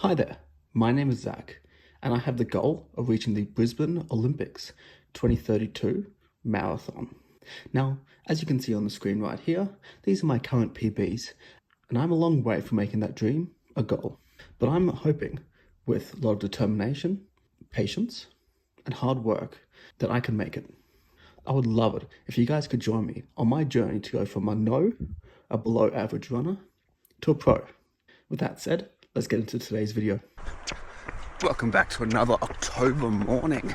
Hi there, my name is Zach, and I have the goal of reaching the Brisbane Olympics 2032 marathon. Now, as you can see on the screen right here, these are my current PBs, and I'm a long way from making that dream a goal. But I'm hoping, with a lot of determination, patience, and hard work, that I can make it. I would love it if you guys could join me on my journey to go from a below average runner, to a pro. With that said, let's get into today's video. Welcome back to another October morning.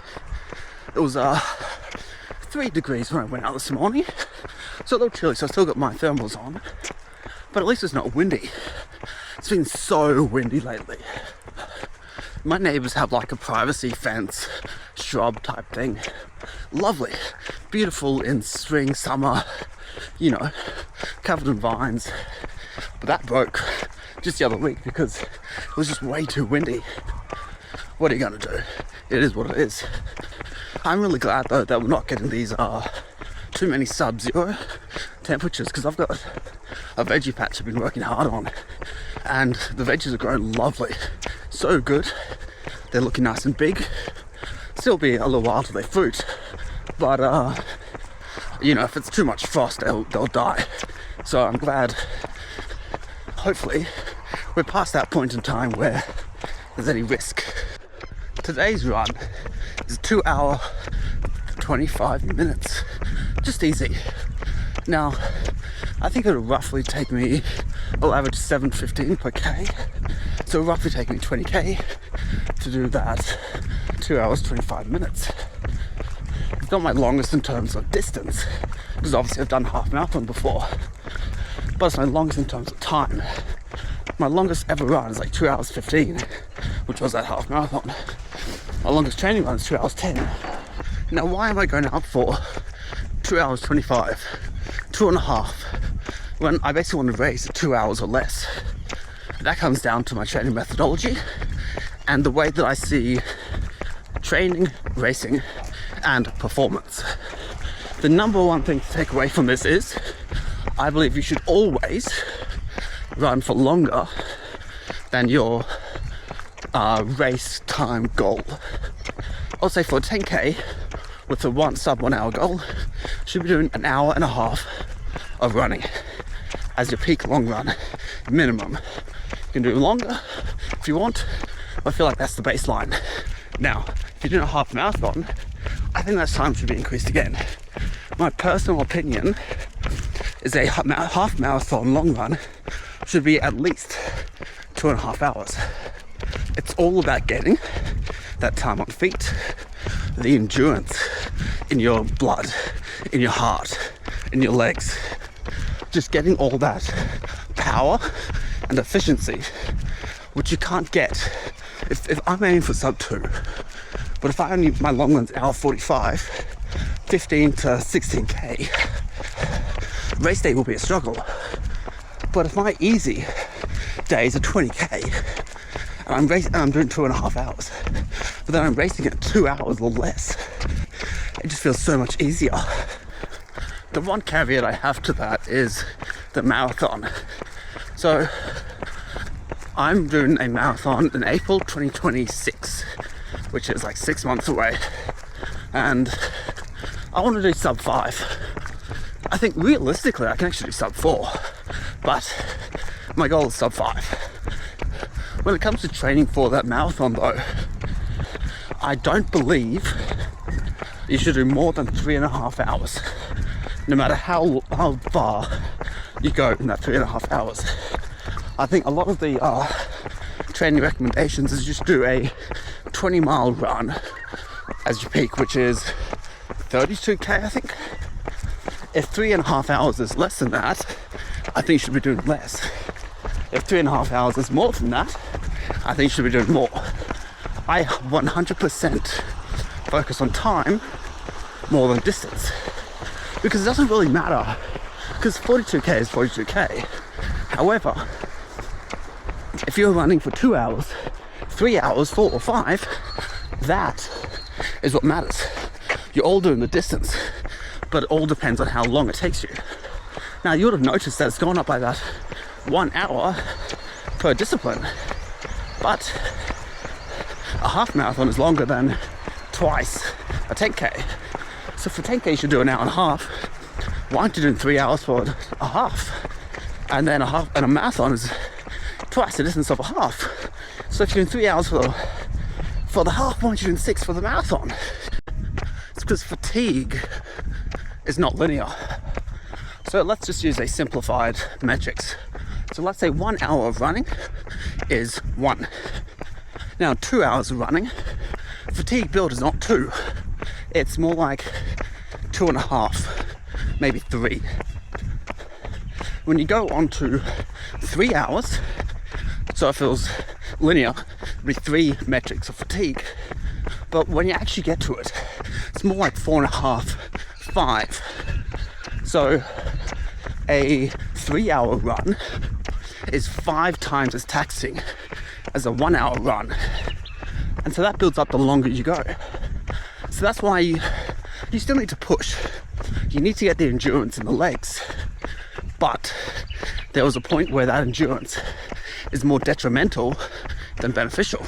It was 3 degrees when I went out this morning. It's a little chilly, so I still got my thermals on. But at least it's not windy. It's been so windy lately. My neighbours have like a privacy fence, shrub type thing. Lovely. Beautiful in spring, summer, covered in vines. But that broke just the other week because it was just way too windy. What are you gonna do? It is what it is. I'm really glad though that we're not getting these too many sub-zero temperatures, because I've got a veggie patch I've been working hard on, and the veggies are growing lovely, so good. They're looking nice and big. Still be a little while till they fruit, but if it's too much frost, they'll die. So I'm glad. Hopefully, we're past that point in time where there's any risk. Today's run is 2 hour, 25 minutes. Just easy. Now, I think it'll roughly take me, I'll average 7:15 per K. So it'll roughly take me 20K to do that 2 hours, 25 minutes. It's not my longest in terms of distance, because obviously I've done half marathon before. But it's my longest in terms of time. My longest ever run is like 2 hours 15, which was that half marathon. My longest training run is 2 hours 10. Now, why am I going out for 2 hours 25, 2.5, when I basically want to race at 2 hours or less? That comes down to my training methodology and the way that I see training, racing, and performance. The number one thing to take away from this is, I believe you should always run for longer than your race time goal. I'll say for a 10K with a sub 1 hour goal, you should be doing an hour and a half of running as your peak long run minimum. You can do longer if you want. I feel like that's the baseline. Now, if you're doing a half marathon, I think that time should be increased again. My personal opinion is a half marathon long run should be at least 2.5 hours. It's all about getting that time on feet, the endurance in your blood, in your heart, in your legs. Just getting all that power and efficiency, which you can't get if I'm aiming for sub 2. But if my long run's hour 45, 15 to 16K, race day will be a struggle. But if my easy days are 20K and I'm doing 2.5 hours, but then I'm racing at 2 hours or less, it just feels so much easier. The one caveat I have to that is the marathon. So I'm doing a marathon in April 2026, which is like 6 months away, and I want to do sub 5. I think realistically I can actually do sub 4, but my goal is sub 5. When it comes to training for that marathon though, I don't believe you should do more than 3.5 hours, no matter how far you go in that 3.5 hours. I think a lot of the training recommendations is just do a 20-mile run as your peak, which is 32K, I think. If 3.5 hours is less than that, I think you should be doing less. If 3.5 hours is more than that, I think you should be doing more. I 100% focus on time more than distance, because it doesn't really matter, because 42K is 42K. However, if you're running for 2 hours, 3 hours, 4 or 5, that is what matters. You're all doing the distance, but it all depends on how long it takes you. Now, you would have noticed that it's gone up by that 1 hour per discipline. But a half marathon is longer than twice a 10k. So for 10k you should do an hour and a half. Why aren't you doing 3 hours for a half? And then a marathon is twice the distance of a half. So if you're doing 3 hours for the half, why aren't you doing 6 for the marathon? It's because fatigue is not linear. So let's just use a simplified metrics. So let's say 1 hour of running is 1. Now 2 hours of running, fatigue build is not 2. It's more like 2.5, maybe 3. When you go on to 3 hours, so it feels linear, it'll be 3 metrics of fatigue. But when you actually get to it, it's more like 4.5, 5. So a 3 hour run is 5 times as taxing as a 1 hour run. And so that builds up the longer you go. So that's why you still need to push. You need to get the endurance in the legs. But there was a point where that endurance is more detrimental than beneficial.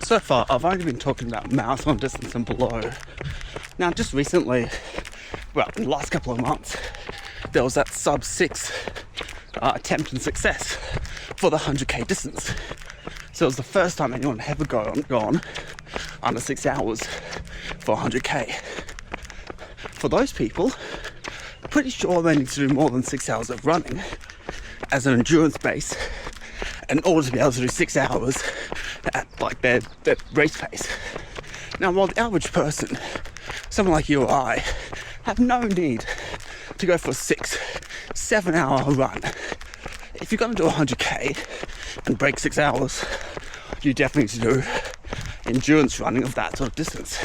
So far, I've only been talking about marathon distance and below. Now, just recently, well, in the last couple of months, there was that sub 6 attempt and success for the 100k distance. So it was the first time anyone had ever gone under 6 hours for 100k. For those people, I'm pretty sure they need to do more than 6 hours of running as an endurance base in order to be able to do 6 hours at like their race pace. Now, while the average person, someone like you or I, have no need to go for a 6-7 hour run. If you're going to do 100k and break 6 hours, you definitely need to do endurance running of that sort of distance.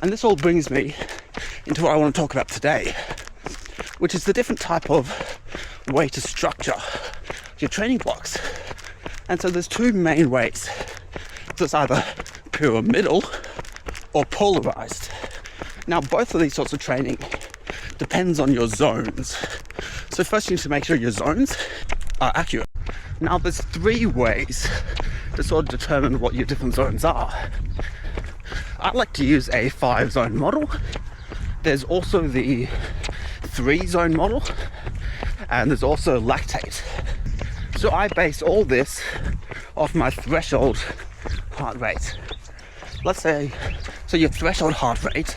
And this all brings me into what I want to talk about today, which is the different type of way to structure your training blocks. And so there's 2 main ways. So it's either pyramidal or polarized. Now, both of these sorts of training depends on your zones. So first you need to make sure your zones are accurate. Now, there's 3 ways to sort of determine what your different zones are. I like to use a 5-zone model. There's also the 3-zone model, and there's also lactate. So I base all this off my threshold heart rate. Let's say, so your threshold heart rate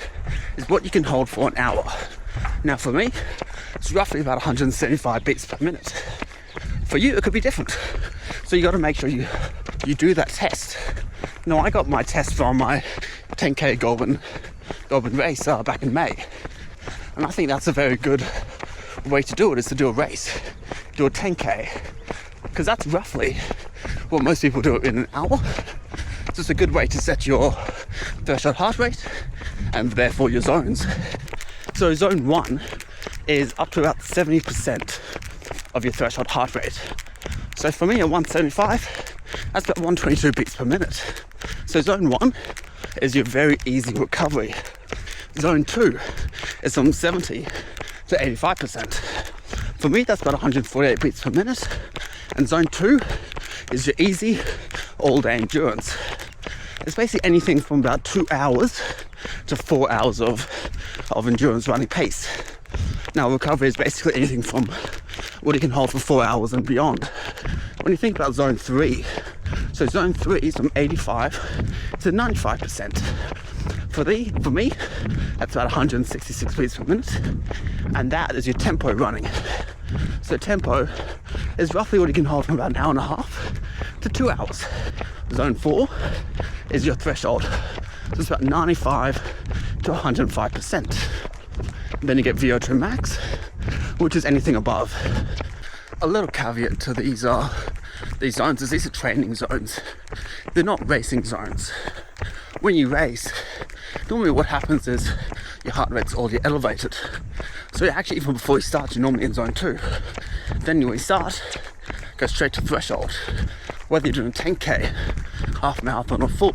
is what you can hold for an hour. Now for me, it's roughly about 175 beats per minute. For you, it could be different. So you got to make sure you do that test. Now, I got my test from my 10k Goulburn race back in May. And I think that's a very good way to do it, is to do a race. Do a 10k. Because that's roughly what most people do in an hour. So it's a good way to set your threshold heart rate and therefore your zones. So zone 1 is up to about 70% of your threshold heart rate. So for me at 175, that's about 122 beats per minute. So zone 1 is your very easy recovery. Zone 2 is from 70 to 85%. For me, that's about 148 beats per minute. And zone 2 is your easy all-day endurance. It's basically anything from about 2 hours to 4 hours of endurance running pace. Now, recovery is basically anything from what you can hold for 4 hours and beyond. When you think about zone 3, so zone 3 is from 85 to 95%. For me, that's about 166 beats per minute, and that is your tempo running. So tempo is roughly what you can hold from about an hour and a half to 2 hours. Zone 4 is your threshold, so it's about 95 to 105%. Then you get VO2 max, which is anything above. A little caveat to these zones is these are training zones. They're not racing zones. When you race, normally what happens is your heart rate's already elevated. So actually, even before you start, you're normally in zone 2. Then when you start, go straight to threshold. Whether you're doing 10k, half marathon or full,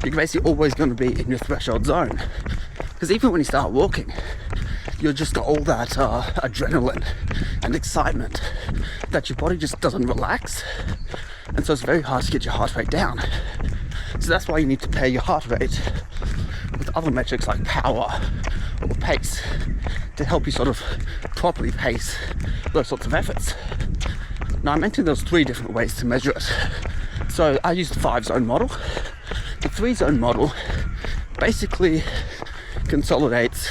you're basically always going to be in your threshold zone. Because even when you start walking, you've just got all that adrenaline and excitement that your body just doesn't relax And so it's very hard to get your heart rate down. So that's why you need to pair your heart rate with other metrics like power or pace to help you sort of properly pace those sorts of efforts. Now I mentioned there's 3 different ways to measure it. So I used the 5-zone model. The 3-zone model basically consolidates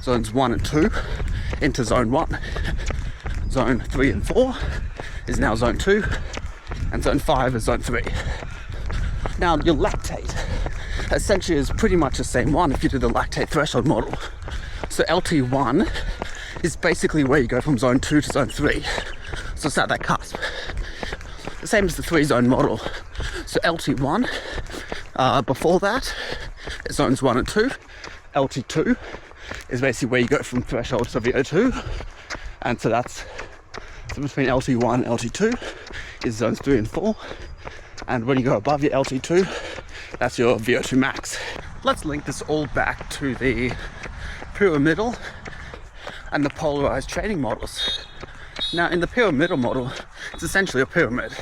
zones 1 and 2 into zone 1. Zone 3 and 4 is now zone 2, and zone 5 is zone 3. Now your lactate essentially is pretty much the same one if you do the lactate threshold model. So LT1 is basically where you go from zone 2 to zone 3. So it's at that cusp. The same as the 3-zone model. So LT1, before that, is zones 1 and 2. LT2 is basically where you go from threshold to VO2. And so that's between LT1 and LT2 is zones 3 and 4. And when you go above your LT2, that's your VO2 max. Let's link this all back to the pyramidal and the polarized training models. Now in the pyramidal model, it's essentially a pyramid.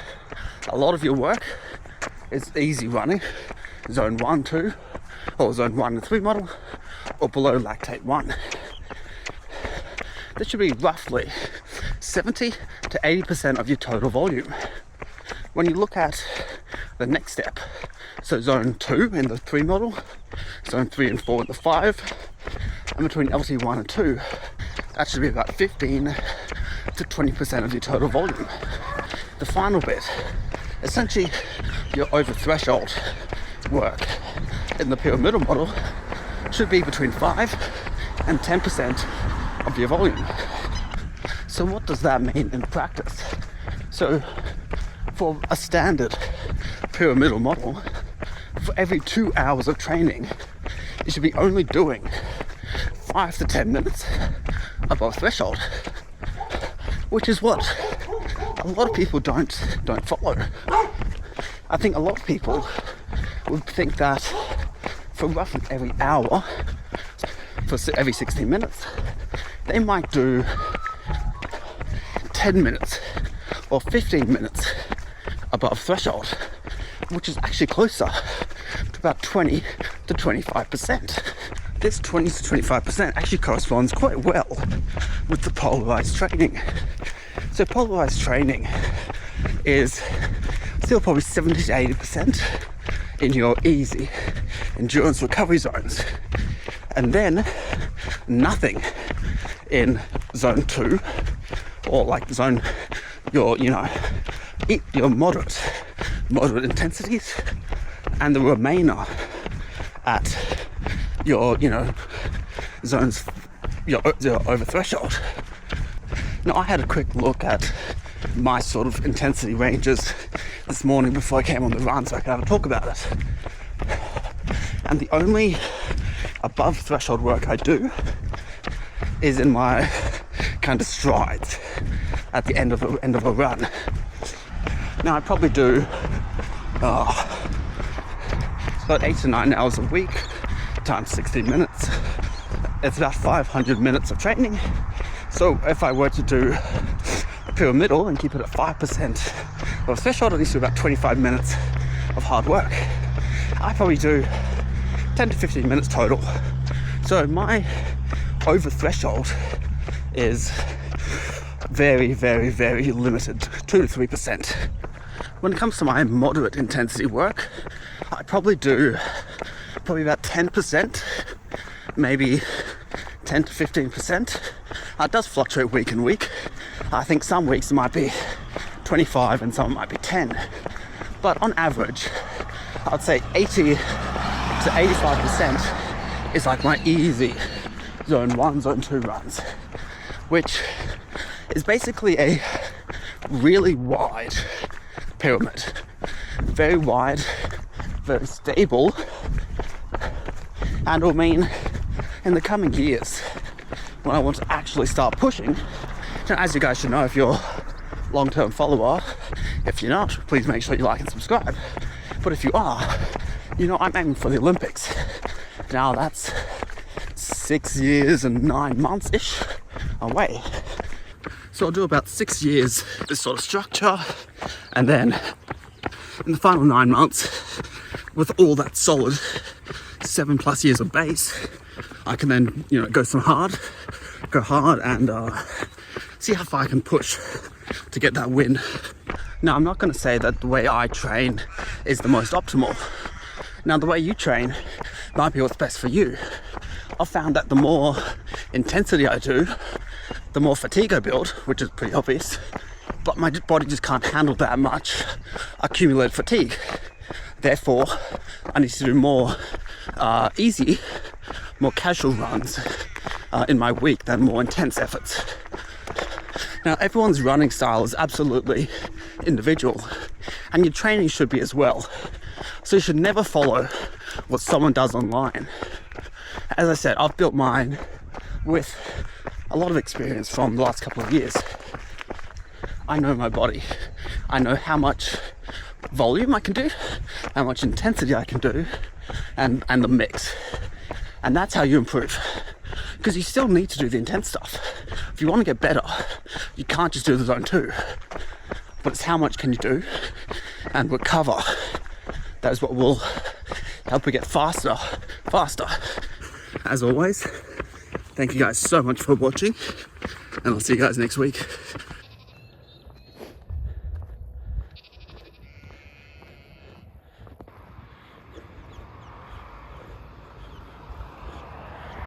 A lot of your work is easy running, zone 1, 2, or zone 1 and 3 model, or below lactate 1. This should be roughly 70 to 80% of your total volume. When you look at the next step, so zone 2 in the 3 model, zone 3 and 4 in the 5, and between LT1 and 2, that should be about 15 to 20% of your total volume. The final bit, essentially your over threshold work in the pyramidal model should be between 5 and 10% of your volume. So what does that mean in practice? So for a standard pyramidal model, for every 2 hours of training, you should be only doing 5 to 10 minutes above threshold, which is what a lot of people don't follow. I think a lot of people would think that for roughly every hour, for every 16 minutes, they might do 10 minutes or 15 minutes above threshold, which is actually closer to about 20 to 25%. This 20 to 25% actually corresponds quite well with the polarized training. So polarized training is still probably 70 to 80% in your easy endurance recovery zones, and then nothing in zone 2 or like zone your moderate intensities, and the remainder at your zones, your over threshold. Now I had a quick look at my sort of intensity ranges this morning before I came on the run so I could have a talk about it. And the only above threshold work I do is in my kind of strides at the end of a run. Now I probably do about 8 to 9 hours a week times 60 minutes. It's about 500 minutes of training. So if I were to do a pyramidal and keep it at 5% of threshold, at least about 25 minutes of hard work. I probably do 10 to 15 minutes total. So my over threshold is very, very, very limited, 2 to 3%. When it comes to my moderate intensity work, I probably do about 10%, maybe 10 to 15%. It does fluctuate week and week. I think some weeks it might be 25 and some might be 10. But on average, I'd say 80 to 85% is like my easy zone 1, zone 2 runs, which is basically a really wide pyramid. Very wide, very stable, and will mean in the coming years, when I want to actually start pushing, as you guys should know if you're a long-term follower, if you're not, please make sure you like and subscribe. But if you are, I'm aiming for the Olympics. Now that's 6 years and 9 months-ish away. So I'll do about 6 years, this sort of structure, and then in the final 9 months, with all that solid 7+ years of base, I can then, go hard and see how far I can push to get that win. Now, I'm not going to say that the way I train is the most optimal. Now, the way you train might be what's best for you. I've found that the more intensity I do, the more fatigue I build, which is pretty obvious, but my body just can't handle that much accumulated fatigue. Therefore, I need to do more easy, more casual runs in my week than more intense efforts. Now, everyone's running style is absolutely individual, and your training should be as well. So you should never follow what someone does online. As I said, I've built mine with a lot of experience from the last couple of years. I know my body. I know how much volume I can do, how much intensity I can do, and the mix. And that's how you improve. Because you still need to do the intense stuff. If you want to get better, you can't just do the zone 2. But it's how much can you do and recover. That is what will help you get faster. As always, thank you guys so much for watching, and I'll see you guys next week.